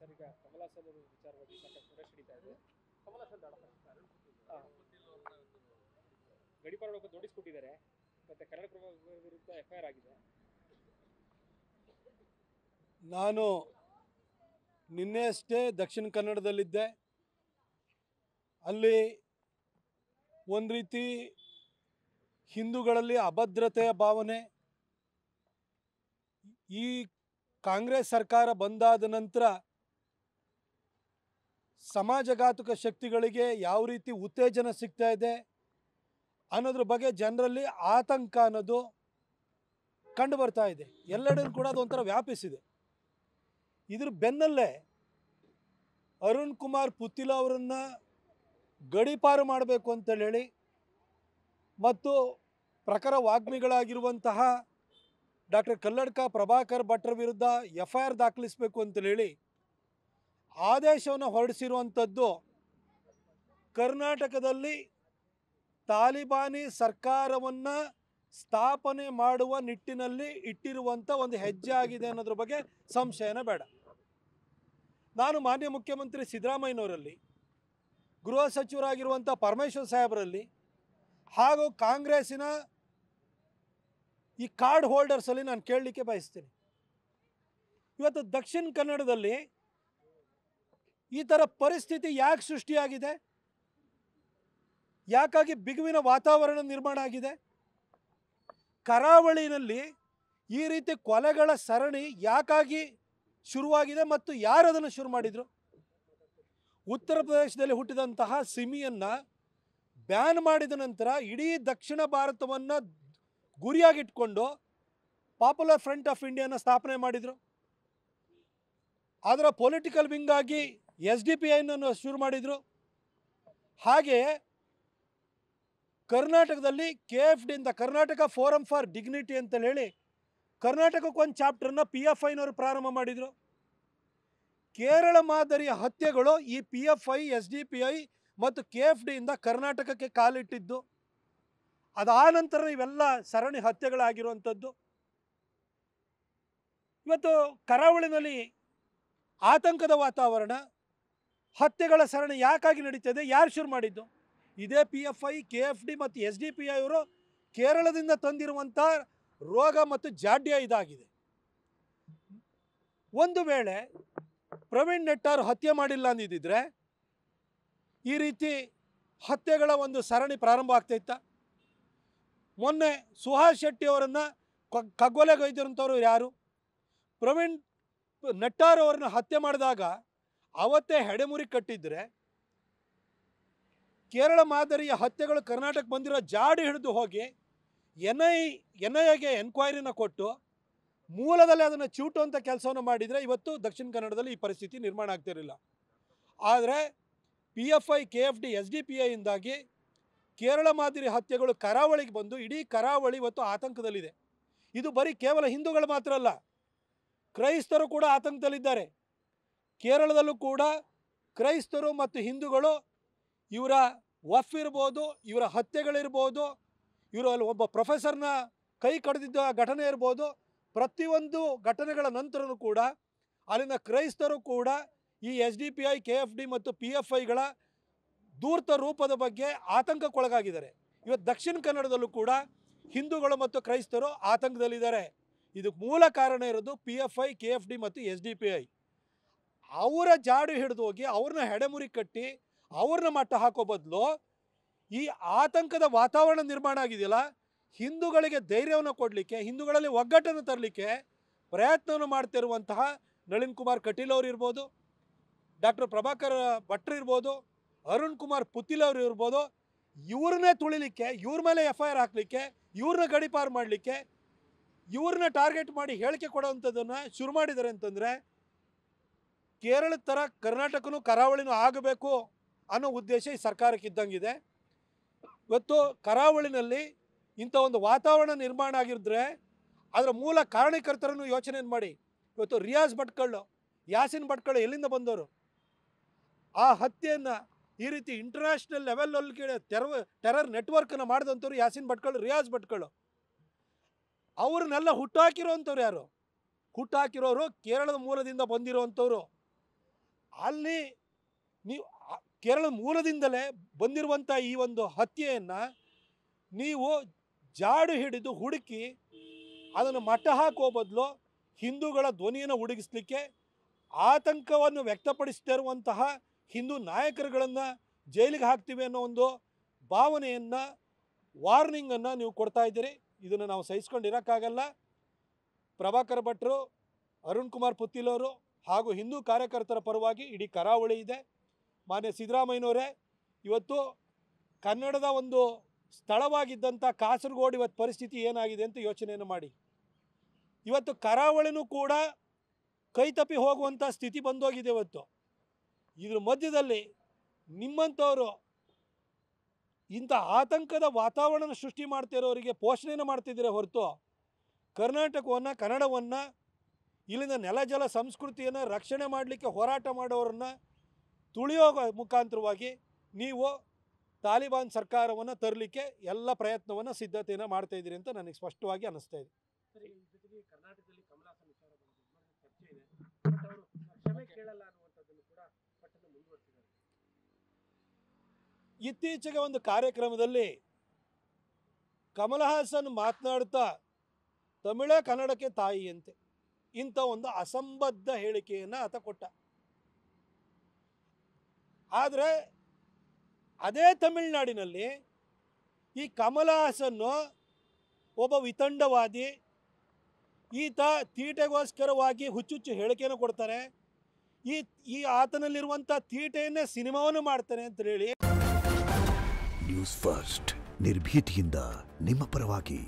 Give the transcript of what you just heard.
Sir ಈಗ ಕಮಲ್ ಹಾಸನ್ ಅವರು ವಿಚಾರವಾಗಿ ಸಾಕಷ್ಟು ಪ್ರೊಟೆಸ್ಟ್ ನಡೀತಾ ಇದೆ. ಕಮಲ್ ಹಾಸನ್ ಗಡಿಪಾರು ನೋಟಿಸ್ ಕೊಟ್ಟಿದ್ದಾರೆ, ಮತ್ತೆ ಕನ್ನಡಪ್ರಭ ವಿರುದ್ಧ ಎಫ್ಐಆರ್ ಆಗಿದೆ. ನಾನು ನಿನ್ನೆಯಷ್ಟೇ ದಕ್ಷಿಣ ಕನ್ನಡದಲ್ಲಿದ್ದೆ. ಅಲ್ಲಿ ಒಂದು ರೀತಿ ಹಿಂದೂಗಳಲ್ಲಿ ಅಭದ್ರತೆಯ ಭಾವನೆ, ಈ ಕಾಂಗ್ರೆಸ್ ಸರ್ಕಾರ ಬಂದಾದ ನಂತರ ಸಮಾಜಘಾತುಕ ಶಕ್ತಿಗಳಿಗೆ ಯಾವ ರೀತಿ ಉತ್ತೇಜನ ಸಿಗ್ತಾ ಇದೆ ಅನ್ನೋದ್ರ ಬಗ್ಗೆ ಜನರಲ್ಲಿ ಆತಂಕ ಅನ್ನೋದು ಕಂಡು ಬರ್ತಾ ಇದೆ. ಎಲ್ಲೆಡೆ ಕೂಡ ಅದೊಂಥರ ವ್ಯಾಪಿಸಿದೆ. ಇದ್ರ ಬೆನ್ನಲ್ಲೇ ಅರುಣ್ ಕುಮಾರ್ ಪುತ್ತಿಲ ಅವರನ್ನು ಗಡೀಪಾರು ಮಾಡಬೇಕು ಅಂತೇಳಿ ಮತ್ತು ಪ್ರಖರ ವಾಗ್ಮಿಗಳಾಗಿರುವಂತಹ ಡಾಕ್ಟರ್ ಕಲ್ಲಡ್ಕ ಪ್ರಭಾಕರ್ ಭಟ್ರ ವಿರುದ್ಧ ಎಫ್ಐಆರ್ ದಾಖಲಿಸಬೇಕು ಅಂತೇಳಿ ಆದೇಶವನ್ನು ಹೊರಡಿಸಿರುವಂಥದ್ದು ಕರ್ನಾಟಕದಲ್ಲಿ ತಾಲಿಬಾನಿ ಸರ್ಕಾರವನ್ನು ಸ್ಥಾಪನೆ ಮಾಡುವ ನಿಟ್ಟಿನಲ್ಲಿ ಇಟ್ಟಿರುವಂಥ ಒಂದು ಹೆಜ್ಜೆ ಆಗಿದೆ ಅನ್ನೋದ್ರ ಬಗ್ಗೆ ಸಂಶಯನೇ ಬೇಡ. ನಾನು ಮಾನ್ಯ ಮುಖ್ಯಮಂತ್ರಿ ಸಿದ್ದರಾಮಯ್ಯನವರಲ್ಲಿ, ಗೃಹ ಸಚಿವರಾಗಿರುವಂಥ ಪರಮೇಶ್ವರ್ ಸಾಹೇಬರಲ್ಲಿ ಹಾಗೂ ಕಾಂಗ್ರೆಸ್ಸಿನ ಈ ಕಾರ್ಡ್ ಹೋಲ್ಡರ್ಸಲ್ಲಿ ನಾನು ಕೇಳಲಿಕ್ಕೆ ಬಯಸ್ತೀನಿ. ಇವತ್ತು ದಕ್ಷಿಣ ಕನ್ನಡದಲ್ಲಿ ಈ ಥರ ಪರಿಸ್ಥಿತಿ ಯಾಕೆ ಸೃಷ್ಟಿಯಾಗಿದೆ? ಯಾಕಾಗಿ ಬಿಗುವಿನ ವಾತಾವರಣ ನಿರ್ಮಾಣ ಆಗಿದೆ? ಕರಾವಳಿನಲ್ಲಿ ಈ ರೀತಿ ಕೊಲೆಗಳ ಸರಣಿ ಯಾಕಾಗಿ ಶುರುವಾಗಿದೆ ಮತ್ತು ಯಾರು ಅದನ್ನು ಶುರು ಮಾಡಿದರು? ಉತ್ತರ ಪ್ರದೇಶದಲ್ಲಿ ಹುಟ್ಟಿದಂತಹ ಸಿಮಿಯನ್ನು ಬ್ಯಾನ್ ಮಾಡಿದ ನಂತರ ಇಡೀ ದಕ್ಷಿಣ ಭಾರತವನ್ನು ಗುರಿಯಾಗಿಟ್ಕೊಂಡು ಪಾಪ್ಯುಲರ್ ಫ್ರಂಟ್ ಆಫ್ ಇಂಡಿಯಾನ ಸ್ಥಾಪನೆ ಮಾಡಿದರು. ಅದರ ಪೊಲಿಟಿಕಲ್ ವಿಂಗ್ ಆಗಿ SDPIನನ್ನು ಶುರು ಮಾಡಿದರು. ಹಾಗೆಯೇ ಕರ್ನಾಟಕದಲ್ಲಿ KFDಯಿಂದ ಕರ್ನಾಟಕ ಫೋರಮ್ ಫಾರ್ ಡಿಗ್ನಿಟಿ ಅಂತ ಹೇಳಿ ಕರ್ನಾಟಕಕ್ಕೊಂದು ಚಾಪ್ಟರ್ನ PFIನವರು ಪ್ರಾರಂಭ ಮಾಡಿದರು. ಕೇರಳ ಮಾದರಿಯ ಹತ್ಯೆಗಳು ಈ PFI, SDPI ಮತ್ತು KFDಯಿಂದ ಕರ್ನಾಟಕಕ್ಕೆ ಕಾಲಿಟ್ಟಿದ್ದು. ಅದಾನಂತರ ಇವೆಲ್ಲ ಸರಣಿ ಹತ್ಯೆಗಳಾಗಿರುವಂಥದ್ದು. ಇವತ್ತು ಕರಾವಳಿನಲ್ಲಿ ಆತಂಕದ ವಾತಾವರಣ, ಹತ್ಯೆಗಳ ಸರಣಿ ಯಾಕಾಗಿ ನಡೀತದೆ? ಯಾರು ಶುರು ಮಾಡಿದ್ದು? ಇದೇ PFI, KFD ಮತ್ತು SDPI ಅವರು ಕೇರಳದಿಂದ ತಂದಿರುವಂಥ ರೋಗ ಮತ್ತು ಜಾಡ್ಯ ಇದಾಗಿದೆ. ಒಂದು ವೇಳೆ ಪ್ರವೀಣ್ ನೆಟ್ಟಾರು ಹತ್ಯೆ ಮಾಡಿಲ್ಲ ಅಂದಿದ್ದರೆ ಈ ರೀತಿ ಹತ್ಯೆಗಳ ಒಂದು ಸರಣಿ ಪ್ರಾರಂಭ ಆಗ್ತಾಯಿತ್ತ? ಮೊನ್ನೆ ಸುಹಾಸ್ ಶೆಟ್ಟಿ ಅವರನ್ನು ಕಗ್ಗೊಲೆಗೈದಿರುವಂಥವ್ರು ಯಾರು? ಪ್ರವೀಣ್ ನೆಟ್ಟಾರ್ ಅವರನ್ನು ಹತ್ಯೆ ಮಾಡಿದಾಗ ಅವತ್ತೇ ಹೆಡೆಮುರಿ ಕಟ್ಟಿದ್ರೆ ಕೇರಳ ಮಾದರಿಯ ಹತ್ಯೆಗಳು ಕರ್ನಾಟಕ ಬಂದಿರೋ ಜಾಡಿ ಹಿಡಿದು ಹೋಗಿ NIAಗೆ ಎನ್ಕ್ವೈರಿನ ಕೊಟ್ಟು ಮೂಲದಲ್ಲಿ ಅದನ್ನು ಚಿವುಟುವಂಥ ಕೆಲಸವನ್ನು ಮಾಡಿದರೆ ಇವತ್ತು ದಕ್ಷಿಣ ಕನ್ನಡದಲ್ಲಿ ಈ ಪರಿಸ್ಥಿತಿ ನಿರ್ಮಾಣ ಆಗ್ತಿರಲಿಲ್ಲ. ಆದರೆ PFI, KFD, SDPIಯಿಂದಾಗಿ ಕೇರಳ ಮಾದರಿ ಹತ್ಯೆಗಳು ಕರಾವಳಿಗೆ ಬಂದು ಇಡೀ ಕರಾವಳಿ ಇವತ್ತು ಆತಂಕದಲ್ಲಿದೆ. ಇದು ಬರೀ ಕೇವಲ ಹಿಂದೂಗಳು ಮಾತ್ರ ಅಲ್ಲ, ಕ್ರೈಸ್ತರು ಕೂಡ ಆತಂಕದಲ್ಲಿದ್ದಾರೆ. ಕೇರಳದಲ್ಲೂ ಕೂಡ ಕ್ರೈಸ್ತರು ಮತ್ತು ಹಿಂದೂಗಳು ಇವರ ವಫ್ ಇರ್ಬೋದು, ಇವರ ಹತ್ಯೆಗಳಿರ್ಬೋದು, ಇವರಲ್ಲಿ ಒಬ್ಬ ಪ್ರೊಫೆಸರ್ನ ಕೈ ಕಡಿದಿದ್ದ ಘಟನೆ ಇರ್ಬೋದು, ಪ್ರತಿಯೊಂದು ಘಟನೆಗಳ ನಂತರವೂ ಕೂಡ ಅಲ್ಲಿನ ಕ್ರೈಸ್ತರು ಕೂಡ ಈ SDPI, KFD ಮತ್ತು PFIಗಳ ಧೂರ್ತ ರೂಪದ ಬಗ್ಗೆ ಆತಂಕಕ್ಕೊಳಗಾಗಿದ್ದಾರೆ. ಇವತ್ತು ದಕ್ಷಿಣ ಕನ್ನಡದಲ್ಲೂ ಕೂಡ ಹಿಂದೂಗಳು ಮತ್ತು ಕ್ರೈಸ್ತರು ಆತಂಕದಲ್ಲಿದ್ದಾರೆ. ಇದಕ್ಕೆ ಮೂಲ ಕಾರಣ ಇರೋದು PFI, KFD ಮತ್ತು SDPI. ಅವರ ಜಾಡು ಹಿಡಿದು ಹೋಗಿ ಅವ್ರನ್ನ ಹೆಡೆಮುರಿ ಕಟ್ಟಿ ಅವ್ರನ್ನ ಮಟ್ಟ ಹಾಕೋ ಬದಲು ಈ ಆತಂಕದ ವಾತಾವರಣ ನಿರ್ಮಾಣ ಆಗಿದೆಯಲ್ಲ, ಹಿಂದೂಗಳಿಗೆ ಧೈರ್ಯವನ್ನು ಕೊಡಲಿಕ್ಕೆ, ಹಿಂದೂಗಳಲ್ಲಿ ಒಗ್ಗಟ್ಟನ್ನು ತರಲಿಕ್ಕೆ ಪ್ರಯತ್ನವನ್ನು ಮಾಡ್ತಿರುವಂತಹ ನಳಿನ್ ಕುಮಾರ್ ಕಟೀಲ್ ಅವರು ಇರ್ಬೋದು, ಡಾಕ್ಟರ್ ಪ್ರಭಾಕರ್ ಭಟ್ರು ಇರ್ಬೋದು, ಅರುಣ್ ಕುಮಾರ್ ಪುತ್ತಿಲ್ ಅವರು ಇರ್ಬೋದು, ಇವ್ರನ್ನೇ ತುಳಿಲಿಕ್ಕೆ, ಇವ್ರ ಮೇಲೆ FIR ಹಾಕಲಿಕ್ಕೆ, ಇವ್ರನ್ನ ಗಡೀಪಾರು ಮಾಡಲಿಕ್ಕೆ, ಇವ್ರನ್ನ ಟಾರ್ಗೆಟ್ ಮಾಡಿ ಹೇಳಿಕೆ ಕೊಡೋವಂಥದ್ದನ್ನು ಶುರು ಮಾಡಿದ್ದಾರೆ. ಅಂತಂದರೆ ಕೇರಳದ ಥರ ಕರ್ನಾಟಕನೂ ಕರಾವಳಿನೂ ಆಗಬೇಕು ಅನ್ನೋ ಉದ್ದೇಶ ಈ ಸರ್ಕಾರಕ್ಕೆ ಇದ್ದಂಗಿದೆ. ಇವತ್ತು ಕರಾವಳಿನಲ್ಲಿ ಇಂಥ ಒಂದು ವಾತಾವರಣ ನಿರ್ಮಾಣ ಆಗಿದ್ರೆ ಅದರ ಮೂಲ ಕಾರಣಕರ್ತರನ್ನು ಯೋಚನೆ ಮಾಡಿ. ಇವತ್ತು ರಿಯಾಜ್ ಭಟ್ಕಳ್ಳು, ಯಾಸಿನ್ ಭಟ್ಕಳ್ಳು ಎಲ್ಲಿಂದ ಬಂದವರು? ಆ ಹತ್ಯೆಯನ್ನು ಈ ರೀತಿ ಇಂಟರ್ನ್ಯಾಷನಲ್ ಲೆವೆಲಲ್ಲಿ ಟೆರರ್ ನೆಟ್ವರ್ಕನ್ನು ಮಾಡಿದಂಥವ್ರು ಯಾಸಿನ್ ಭಟ್ಕಳ್ಳು, ರಿಯಾಜ್ ಭಟ್ಕಳ್ಳು. ಅವ್ರನ್ನೆಲ್ಲ ಹುಟ್ಟಾಕಿರೋವಂಥವ್ರು ಯಾರು? ಹುಟ್ಟಾಕಿರೋರು ಕೇರಳದ ಮೂಲದಿಂದ ಬಂದಿರೋವಂಥವ್ರು. ಅಲ್ಲಿ ನೀವು ಕೇರಳ ಮೂಲದಿಂದಲೇ ಬಂದಿರುವಂಥ ಈ ಒಂದು ಹತ್ಯೆಯನ್ನು ನೀವು ಜಾಡು ಹಿಡಿದು ಹುಡುಕಿ ಅದನ್ನು ಮಟ್ಟ ಹಾಕೋ ಬದಲು ಹಿಂದೂಗಳ ಧ್ವನಿಯನ್ನು ಹುಡುಗಿಸ್ಲಿಕ್ಕೆ ಆತಂಕವನ್ನು ವ್ಯಕ್ತಪಡಿಸ್ತಿರುವಂತಹ ಹಿಂದೂ ನಾಯಕರುಗಳನ್ನು ಜೈಲಿಗೆ ಹಾಕ್ತೀವಿ ಅನ್ನೋ ಒಂದು ಭಾವನೆಯನ್ನು, ವಾರ್ನಿಂಗನ್ನು ನೀವು ಕೊಡ್ತಾ ಇದ್ದೀರಿ. ಇದನ್ನು ನಾವು ಸಹಿಸ್ಕೊಂಡಿರೋಕ್ಕಾಗಲ್ಲ. ಪ್ರಭಾಕರ್ ಭಟ್ರು, ಅರುಣ್ ಕುಮಾರ್ ಪುತ್ತಿಲ್ ಅವರು ಹಾಗೂ ಹಿಂದೂ ಕಾರ್ಯಕರ್ತರ ಪರವಾಗಿ ಇಡೀ ಕರಾವಳಿ ಇದೆ. ಮಾನ್ಯ ಸಿದ್ದರಾಮಯ್ಯನವರೇ, ಇವತ್ತು ಕನ್ನಡದ ಒಂದು ಸ್ಥಳವಾಗಿದ್ದಂಥ ಕಾಸರಗೋಡು ಇವತ್ತು ಪರಿಸ್ಥಿತಿ ಏನಾಗಿದೆ ಅಂತ ಯೋಚನೆಯನ್ನು ಮಾಡಿ. ಇವತ್ತು ಕರಾವಳಿನೂ ಕೂಡ ಕೈತಪ್ಪಿ ಹೋಗುವಂಥ ಸ್ಥಿತಿ ಬಂದೋಗಿದೆ. ಇವತ್ತು ಇದ್ರ ಮಧ್ಯದಲ್ಲಿ ನಿಮ್ಮಂಥವರು ಇಂಥ ಆತಂಕದ ವಾತಾವರಣ ಸೃಷ್ಟಿ ಮಾಡ್ತಿರೋರಿಗೆ ಪೋಷಣೆಯನ್ನು ಮಾಡ್ತಿದ್ದೀರ ಹೊರತು ಕರ್ನಾಟಕವನ್ನು, ಕನ್ನಡವನ್ನು, ಇಲ್ಲಿನ ನೆಲ ಜಲ ಸಂಸ್ಕೃತಿಯನ್ನು ರಕ್ಷಣೆ ಮಾಡಲಿಕ್ಕೆ ಹೋರಾಟ ಮಾಡೋರನ್ನು ತುಳಿಯೋ ಮುಖಾಂತರವಾಗಿ ನೀವು ತಾಲಿಬಾನ್ ಸರ್ಕಾರವನ್ನು ತರಲಿಕ್ಕೆ ಎಲ್ಲ ಪ್ರಯತ್ನವನ್ನು, ಸಿದ್ಧತೆಯನ್ನು ಮಾಡ್ತಾ ಇದ್ದೀರಿ ಅಂತ ನನಗೆ ಸ್ಪಷ್ಟವಾಗಿ ಅನ್ನಿಸ್ತಾ ಇದೆ. ಸರಿ, ಜೊತೆಗೆ ಕರ್ನಾಟಕದಲ್ಲಿ ಕಮಲ್ ಹಾಸನ್ ವಿಚಾರ ಚರ್ಚೆ ಇದೆ, ಬಟ್ ಅವರು ಕ್ಷಮೆ ಕೇಳಲ್ಲ ಅನ್ನುವಂಥದ್ದನ್ನು ಕೂಡ ಪಟ್ಟಣ ಮುಂದುವರಿಸಿದ್ದಾರೆ. ಇತ್ತೀಚೆಗೆ ಒಂದು ಕಾರ್ಯಕ್ರಮದಲ್ಲಿ ಕಮಲ್ ಹಾಸನ್ ಮಾತನಾಡ್ತಾ ತಮಿಳೇ ಕನ್ನಡಕ್ಕೆ ತಾಯಿಯಂತೆ ಇಂಥ ಒಂದು ಅಸಂಬದ್ಧ ಹೇಳಿಕೆಯನ್ನು ಆತ ಕೊಟ್ಟ. ಆದರೆ ಅದೇ ತಮಿಳುನಾಡಿನಲ್ಲಿ ಈ ಕಮಲ್ ಹಾಸನ್ನು ಒಬ್ಬ ವಿತಂಡವಾದಿ, ಈತ ತೀಟೆಗೋಸ್ಕರವಾಗಿ ಹುಚ್ಚುಚ್ಚು ಹೇಳಿಕೆಯನ್ನು ಕೊಡ್ತಾನೆ, ಈ ಆತನಲ್ಲಿರುವಂಥ ತೀಟೆಯನ್ನೇ ಸಿನಿಮಾವನ್ನು ಮಾಡ್ತಾನೆ ಅಂತ ಹೇಳಿ. ನ್ಯೂಸ್ ಫಸ್ಟ್ ನಿರ್ಭೀತಿಯಿಂದ ನಿಮ್ಮ ಪರವಾಗಿ.